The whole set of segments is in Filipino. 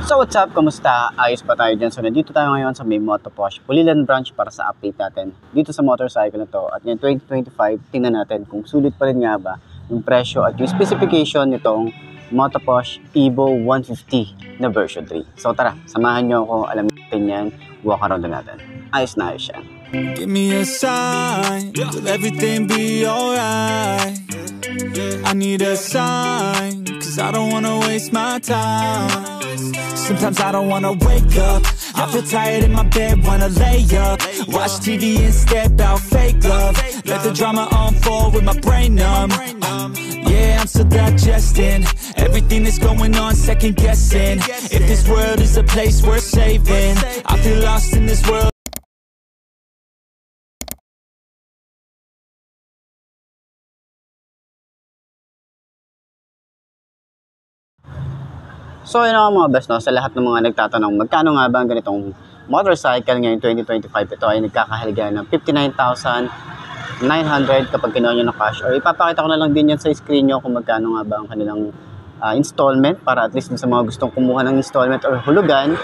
So what's up? Kamusta? Ayos pa tayo dyan. So nandito tayo ngayon sa may Motoposh Pulilan branch para sa update natin dito sa motorcycle na to. At ngayon 2025, tingnan natin kung sulit pa rin nga ba yung presyo at yung specification nitong Motoposh Evo 150 na version 3. So tara, samahan nyo ako, alamin natin yan, walk around na natin. Ayos na ayos yan. Give me a sign, will everything be alright? I need a sign, cause I don't wanna waste my time. Sometimes I don't wanna wake up, I feel tired in my bed, wanna lay up, watch TV instead, about fake love. Let the drama unfold with my brain numb. Yeah, I'm still digesting everything that's going on, second guessing if this world is a place worth saving. I feel lost in this world. So yun ako mga best, no? Sa lahat ng mga nagtatanong magkano nga ba ang ganitong motorcycle ngayon 2025, ito ay nagkakahalaga ng 59,900 kapag kinuha nyo ng cash, or ipapakita ko na lang din yan sa screen nyo kung magkano nga ba ang kanilang installment, para at least sa mga gustong kumuha ng installment or hulugan,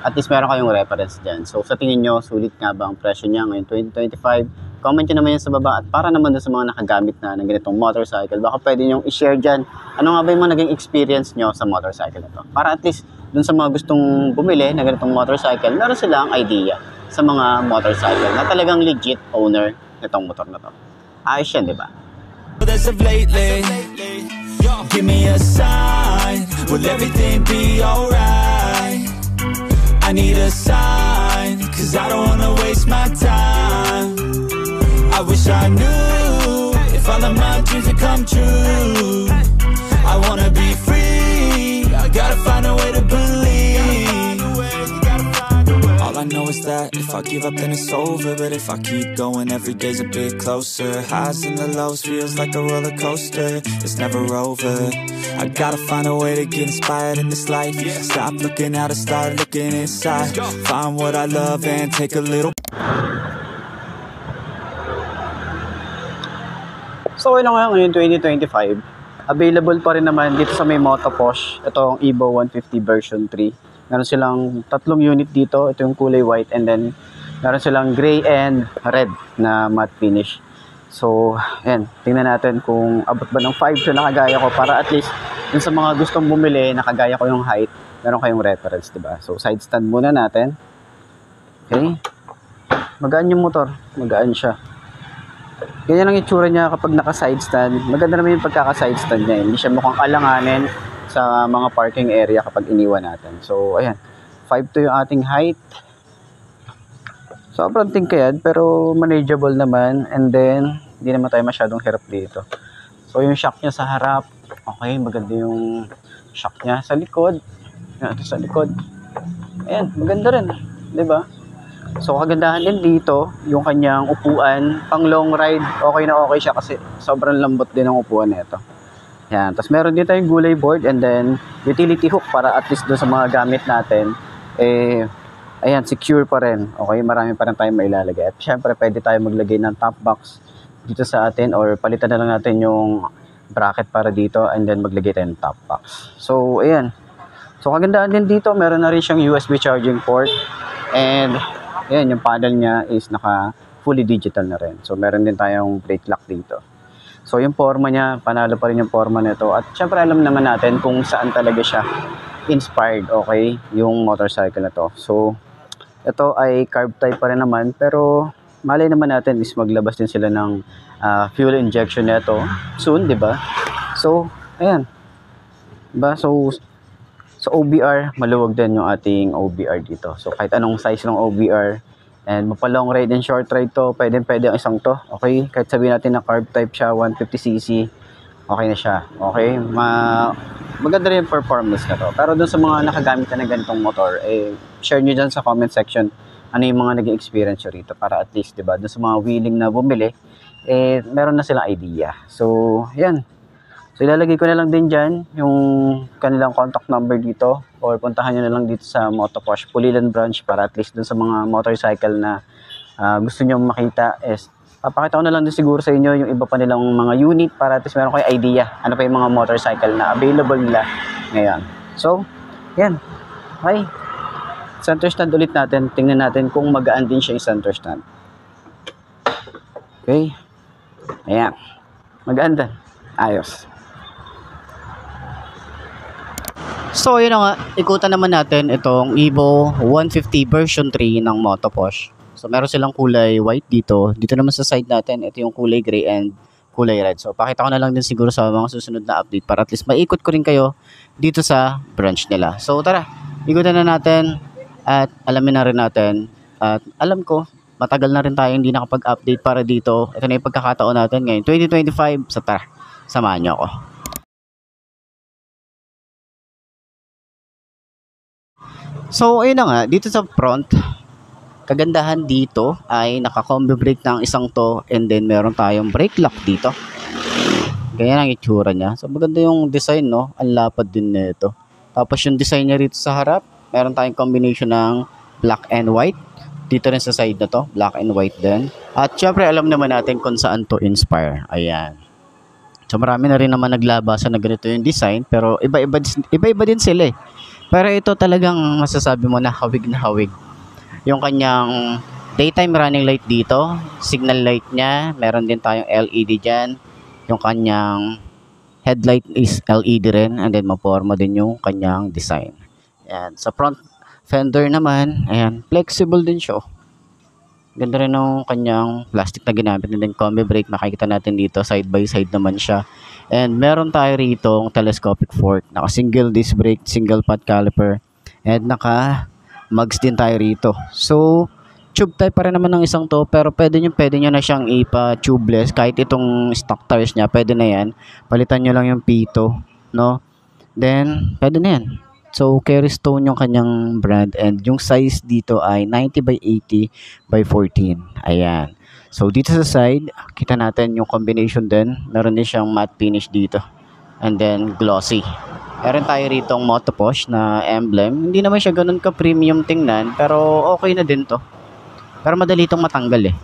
at least meron kayong reference dyan. So sa tingin nyo, sulit nga ba ang presyo niya ngayon 2025? Comment nyo naman yan sa baba. At para naman dun sa mga nakagamit na ng ganitong motorcycle, baka pwede nyo i-share dyan ano nga ba yung mga naging experience nyo sa motorcycle na to, para at least dun sa mga gustong bumili ng ganitong motorcycle, meron silang idea sa mga motorcycle na talagang legit owner nitong motor na to. Ayos yan, di ba? As of lately, give me a sign, will everything be alright? I need a sign, cause I don't wanna waste my time. I wish I knew if all of my dreams would come true. I wanna be free, I gotta find a way to believe. All I know is that if I give up then it's over, but if I keep going every day's a bit closer. Highs and the lows feels like a roller coaster, it's never over. I gotta find a way to get inspired in this life. Stop looking out and start looking inside. Find what I love and take a little. So yun nga ngayon 2025, available pa rin naman dito sa may Motoposh itong Evo 150 version 3. Meron silang tatlong unit dito, ito yung kulay white, and then meron silang gray and red na matte finish. So ayan, tingnan natin kung abot ba ng 5 to nakagaya ko, para at least dun sa mga gustong bumili, nakagaya ko yung height, meron kayong reference, diba? So side stand muna natin. Okay, magaan yung motor, magaan siya. Ganyan ang itsura niya kapag naka-side stand. Maganda naman yung pagkaka-side stand niya. Hindi siya mukhang alanganin sa mga parking area kapag iniwan natin. So, ayan. 5'2" yung ating height. Sobrang tingkayad pero manageable naman. And then, hindi naman tayo masyadong hirap dito. So, yung shock niya sa harap. Okay, maganda yung shock niya sa likod. Yan, ito sa likod. Ayan, maganda rin. Diba? So kagandahan din dito, yung kanyang upuan, pang long ride, okay na okay siya kasi sobrang lambot din ang upuan nito. Yan, tapos meron din tayong gulay board and then utility hook para at least doon sa mga gamit natin, ayan, secure pa rin. Okay, marami pa rin tayong mailalagay. At syempre, pwede tayo maglagay ng top box dito sa atin, or palitan na lang natin yung bracket para dito and then maglagay tayo ng top box. So, ayan. So kagandahan din dito, meron na rin siyang USB charging port, and ayan, yung panel niya is naka fully digital na rin. So meron din tayong brake lock dito. So yung forma niya, panalo pa rin yung forma nito. At syempre alam naman natin kung saan talaga siya inspired, okay, yung motorcycle na to. So ito ay carb type pa rin naman, pero malay naman natin is maglabas din sila ng fuel injection nito soon, di ba? So ayan, diba? So sa OBR, maluwag din yung ating OBR dito. So kahit anong size ng OBR, and mapa-long ride and short ride to, pwede ang isang to. Okay? Kahit sabihin natin na carb type siya, 150cc, okay na siya. Okay? Maganda rin yung performance na to. Pero dun sa mga nakagamit na ng ganitong motor, share nyo dyan sa comment section ano yung mga naging experience nyo rito, para at least, diba, dun sa mga willing na bumili, meron na silang idea. So, yan. So ilalagay ko na lang din dyan yung kanilang contact number dito, or puntahan nyo na lang dito sa Motoposh Pulilan branch, para at least dun sa mga motorcycle na gusto nyo makita, is papakita ko na lang din siguro sa inyo yung iba pa nilang mga unit, para at least meron kayo idea ano pa yung mga motorcycle na available nila ngayon. So yan, Okay. Center stand ulit natin. Tingnan natin kung magaan din siya yung center stand. Okay. Ayan. Magaan din. Ayos. So, yun na nga. Ikutan naman natin itong Evo 150 version 3 ng Motoposh. So, meron silang kulay white dito. Dito naman sa side natin, ito yung kulay gray and kulay red. So, pakita ko na lang din siguro sa mga susunod na update para at least maikot ko rin kayo dito sa branch nila. So, tara. Ikutan na natin at alamin na rin natin. At alam ko, matagal na rin tayo hindi nakapag-update para dito. Ito na yung pagkakataon natin ngayon. 2025. So, tara. Samahan niyo ako. So, ayun na nga, dito sa front, kagandahan dito ay naka-combi brake ng isang to and then meron tayong brake lock dito. Ganyan ang itsura niya. So, maganda yung design, no? Ang lapad din nito. Tapos yung design niya rito sa harap, meron tayong combination ng black and white. Dito rin sa side na to, black and white din. At syempre, alam naman natin kung saan to inspire. Ayan. So, marami na rin naman naglabasa na ganito yung design, pero iba-iba din sila eh. Pero ito talagang masasabi mo na hawig. Yung kanyang daytime running light dito, signal light niya, meron din tayong LED dyan. Yung kanyang headlight is LED rin, and then maporma din yung kanyang design. Ayan. Sa front fender naman, ayan, flexible din siya. Ganda rin ng kanyang plastic na ginamit, and then combi brake, makikita natin dito, side by side naman siya. And meron tayo rito ang telescopic fork, naka single disc brake, single pot caliper, and naka mugs din tayo rito. So, tube type pa rin naman ng isang to, pero pwede nyo na siyang ipa-tubeless, kahit itong stock tires niya, pwede na yan. Palitan nyo lang yung pito, no? Then, pwede na yan. So, Kerrystone yung kanyang brand, and yung size dito ay 90 by 80 by 14. Ayan. So, dito sa side, kita natin yung combination din. Meron din siyang matte finish dito. And then, glossy. Meron tayo rito ang Motoposh na emblem. Hindi naman siya ganun ka-premium tingnan, pero okay na din to. Pero madali itong matanggal eh.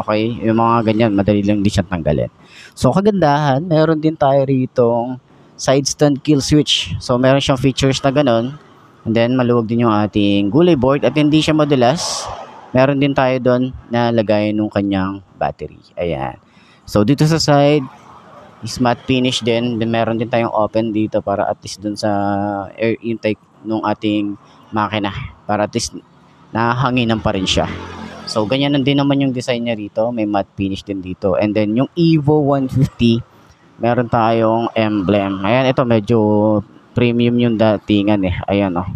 Okay? Yung mga ganyan, madali lang din siyang tanggalin. So, kagandahan, meron din tayo rito side stand kill switch. So, meron siyang features na ganun. And then, maluwag din yung ating gulay board at hindi siya madulas. Meron din tayo doon na lagayan ng kanyang battery. Ayan. So, dito sa side, is matte finish din. Then, meron din tayong open dito para at least doon sa air intake ng ating makina. Para at least nahanginan pa rin siya. So, ganyan din naman yung design niya rito. May matte finish din dito. And then, yung Evo 150, meron tayong emblem. Ayan, ito medyo premium yung datingan eh. Ayan oh.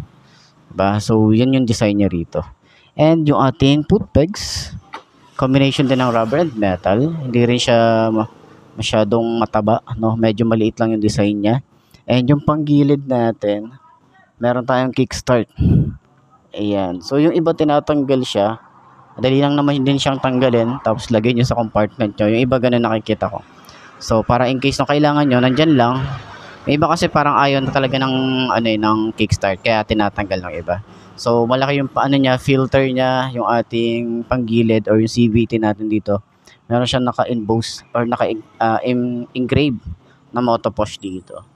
Diba? So, yan yung design niya rito. And yung ating foot pegs, combination din ng rubber and metal. Hindi rin siya masyadong mataba, no? Medyo maliit lang yung design niya. And yung panggilid natin, meron tayong kickstart. Ayan. So, yung iba tinatanggal siya. Madali lang naman din siyang tanggalin. Tapos, lagay nyo sa compartment nyo. Yung iba ganun nakikita ko. So, para in case na kailangan nyo, nandyan lang. May iba kasi parang ayaw na talaga ng kickstart. Kaya tinatanggal ng iba. So, malaki yung niya, filter niya, yung ating panggilid or yung CVT natin dito. Meron siyang naka-emboss or naka-engrave na Motoposh dito.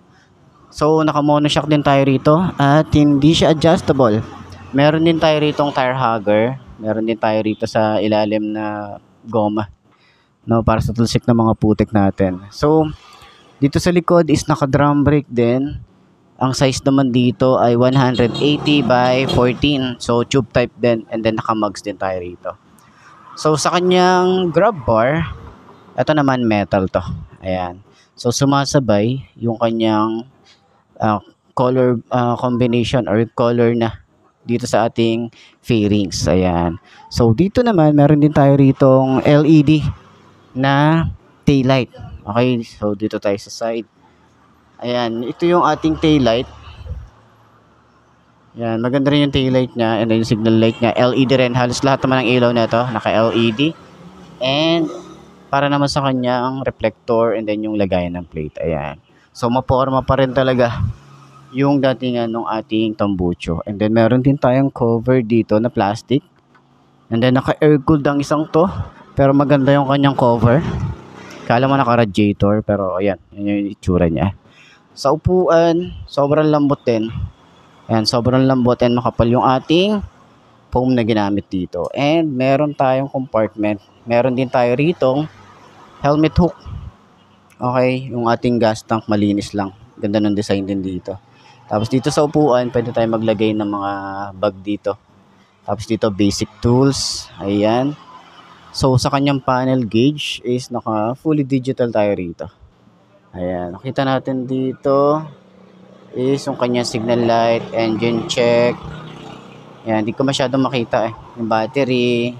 So, naka-monoshock din tayo rito at hindi siya adjustable. Meron din tayo rito tire hugger. Meron din tayo rito sa ilalim na goma. No, para sa tulsik ng mga putik natin. So, dito sa likod is naka-drum brake din. Ang size naman dito ay 180 by 14. So, tube type din. And then, naka-mugs din tayo rito. So, sa kanyang grab bar, ito naman metal to. Ayan. So, sumasabay yung kanyang color combination or color na dito sa ating fairings. Ayan. So, dito naman, meron din tayo ritong LED na taillight. Okay, so dito tayo sa side. Ayan, ito yung ating taillight. Ayan, maganda rin yung taillight niya and then yung signal light niya. LED rin, halos lahat naman ng ilaw na ito, naka-LED. And para naman sa kanyang reflector and then yung lagayan ng plate. Ayan. So, maporma pa rin talaga yung datingan ng ating tambucho. And then meron din tayong cover dito na plastic. And then naka-air cooled ang isang to. Pero maganda yung kanyang cover. Kala mo naka-radiator. Pero ayan, yun yung itsura niya. Sa upuan, sobrang lambot din. Ayan, sobrang lambot and makapal yung ating foam na ginamit dito. And meron tayong compartment. Meron din tayo ritong helmet hook. Okay, yung ating gas tank malinis lang. Ganda ng design din dito. Tapos dito sa upuan, pwede tayo maglagay ng mga bag dito. Tapos dito basic tools. Ayan. So sa kanyang panel gauge is naka fully digital tayo rito. Ayan, nakita natin dito is yung kanyang signal light, engine check. Ayan, hindi ko masyadong makita yung battery.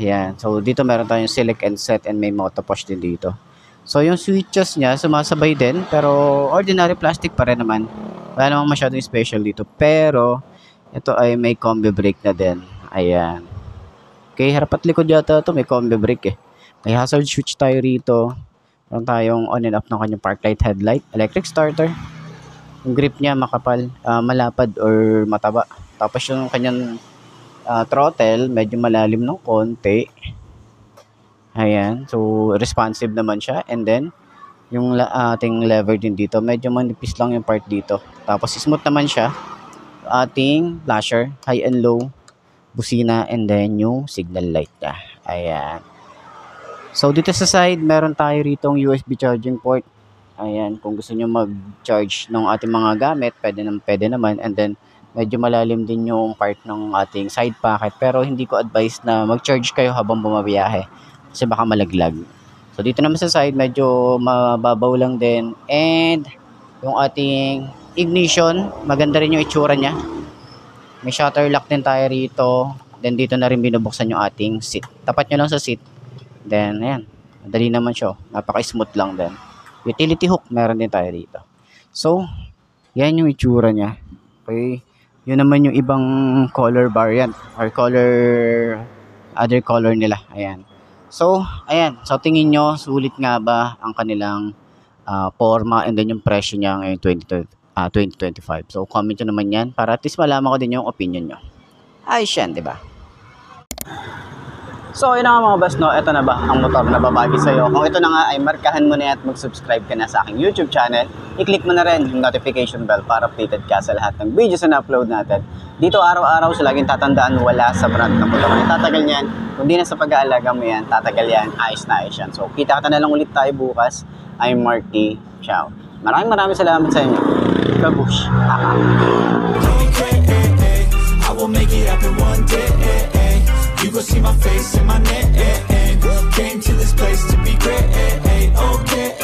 Ayan, so dito meron tayong select and set and may auto push din dito. So yung switches niya sumasabay din pero ordinary plastic pa rin naman. Wala namang masyadong special dito. Pero ito ay may combi brake na din. Ayan. Okay, harap at likod yata ito may combi brake May hazard switch tayo rito. Meron tayong on and off ng kanyang park light, headlight, electric starter. Yung grip niya makapal, malapad or mataba. Tapos yung kanyang throttle, medyo malalim ng konti. Ayan, so responsive naman siya. And then, yung ating lever din dito, medyo manipis lang yung part dito. Tapos smooth naman siya. Ating flasher, high and low, busina, and then yung signal light niya. Ayan. So dito sa side, meron tayo ritong USB charging port. Ayan, kung gusto nyo mag-charge ng ating mga gamit, pwede naman. And then, medyo malalim din yung part ng ating side pocket. Pero hindi ko advise na mag-charge kayo habang bumabiyahe. Kasi baka malaglag. So, dito naman sa side, medyo mababaw lang din. And, yung ating ignition, maganda rin yung itsura niya. May shutter lock din tayo rito. Then, dito na rin binubuksan yung ating seat. Tapat nyo lang sa seat. Then, ayan. Madali naman siya. Napaka-smooth lang din. Utility hook, meron din tayo dito. So, yan yung itsura niya. Okay. Yun naman yung ibang color variant or other color nila. Ayan. So, ayan. So, tingin nyo, sulit nga ba ang kanilang forma and then yung presyo niya ngayon 2025. So, comment nyo naman yan para at least malaman ko din yung opinion nyo. Ayos yan, diba? So, yun na nga mga boss, no? Ito na ba ang motor na babagi sa'yo? Kung ito na nga ay markahan mo na yan at mag-subscribe ka na sa aking YouTube channel, i-click mo na rin yung notification bell para updated ka sa lahat ng videos na upload natin. Dito araw-araw, so laging tatandaan wala sa brand ng motor. Ang tatagal niyan, kung di na sa pag-aalaga mo yan, tatagal yan, ayos na ayos yan. So, kita-kita na lang ulit tayo bukas. I'm Mark D. Ciao. Maraming salamat sa inyo. Kabush. I will make it happen one day. You gon' see my face in my name. Came to this place to be great. Okay.